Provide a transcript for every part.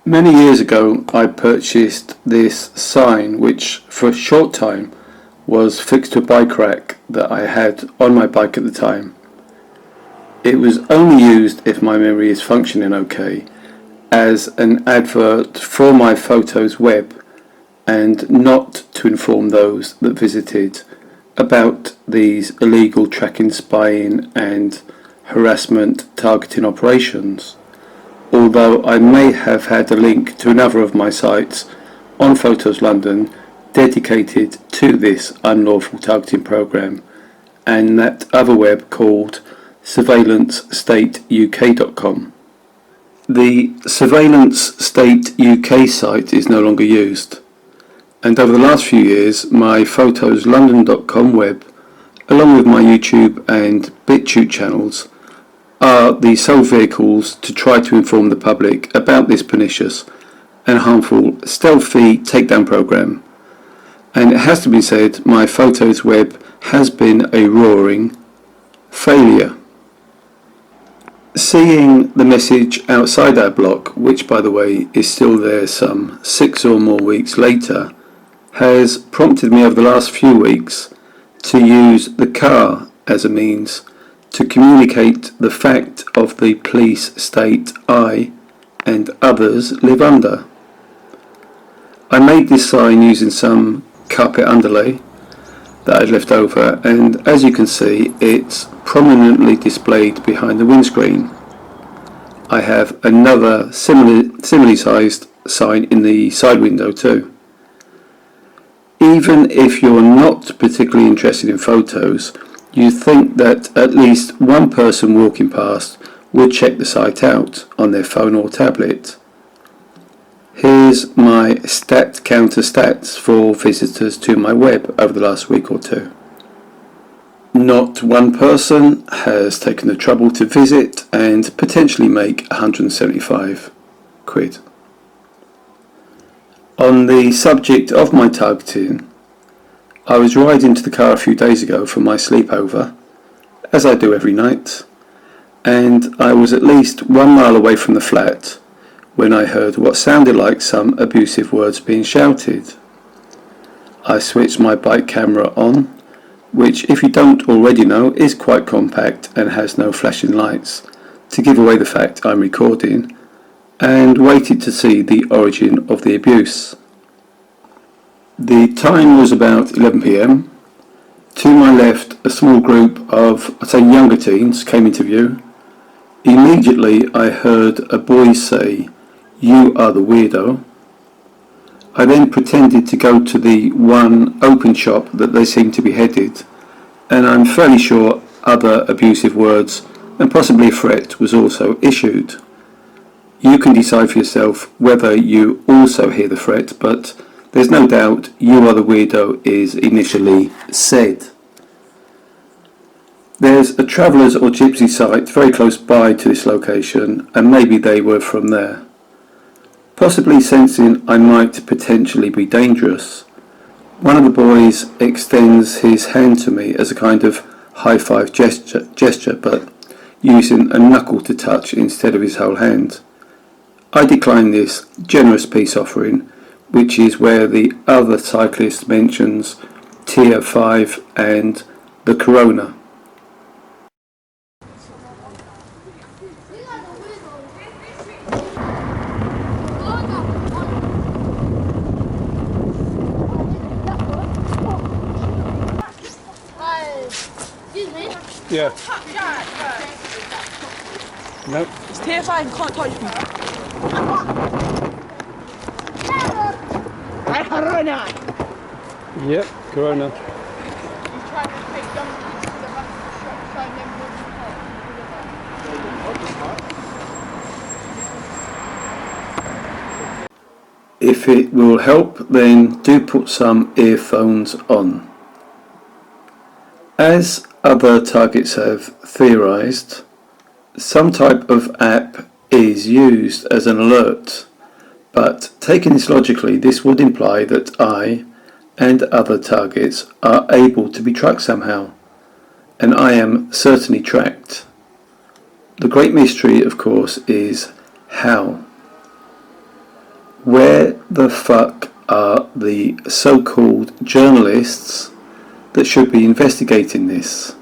Many years ago I purchased this sign which for a short time was fixed to a bike rack that I had on my bike at the time. It was only used, if my memory is functioning okay, as an advert for my photos web and not to inform those that visited about these illegal tracking, spying and harassment targeting operations. Although I may have had a link to another of my sites on Photos London dedicated to this unlawful targeting program, and that other web called surveillancestateuk.com. The Surveillance State UK site is no longer used, and over the last few years my photoslondon.com web, along with my YouTube and BitChute channels, are the sole vehicles to try to inform the public about this pernicious and harmful stealthy takedown program. And it has to be said, my photos web has been a roaring failure. Seeing the message outside our block, which by the way is still there some 6 or more weeks later, has prompted me over the last few weeks to use the car as a means to communicate the fact of the police state I and others live under. I made this sign using some carpet underlay that I'd left over, and as you can see it's prominently displayed behind the windscreen. I have another similarly sized sign in the side window too. Even if you're not particularly interested in photos, you think that at least one person walking past would check the site out on their phone or tablet. Here's my stat counter stats for visitors to my web over the last week or two. Not one person has taken the trouble to visit and potentially make 175 quid. On the subject of my targeting, I was riding to the car a few days ago for my sleepover, as I do every night, and I was at least 1 mile away from the flat when I heard what sounded like some abusive words being shouted. I switched my bike camera on, which if you don't already know is quite compact and has no flashing lights to give away the fact I'm recording, and waited to see the origin of the abuse. The time was about 11 PM. To my left, a small group of, I'd say, younger teens came into view. Immediately I heard a boy say, "You are the weirdo." I then pretended to go to the one open shop that they seemed to be headed, and I'm fairly sure other abusive words and possibly a threat was also issued. You can decide for yourself whether you also hear the threat, but there's no doubt "you are the weirdo" is initially said. There's a travellers or gypsy site very close by to this location, and maybe they were from there. Possibly sensing I might potentially be dangerous, one of the boys extends his hand to me as a kind of high-five gesture, but using a knuckle to touch instead of his whole hand. I decline this generous peace offering, which is where the other cyclist mentions Tier 5 and the Corona. Excuse me? Yeah. Nope. It's tier 5, you can't touch me. Corona! Yep, Corona. He's trying to take young kids to the back of the shop, trying them to If it will help, then do put some earphones on. As other targets have theorised, some type of app is used as an alert, but taking this logically, this would imply that I and other targets are able to be tracked somehow, and I am certainly tracked. The great mystery, of course, is how. the fuck are the so-called journalists that should be investigating this?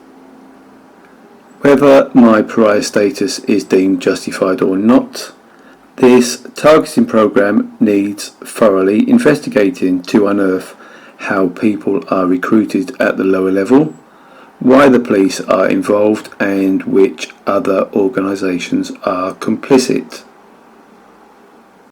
Whether my pariah status is deemed justified or not, this targeting program needs thoroughly investigating to unearth how people are recruited at the lower level, why the police are involved, and which other organisations are complicit.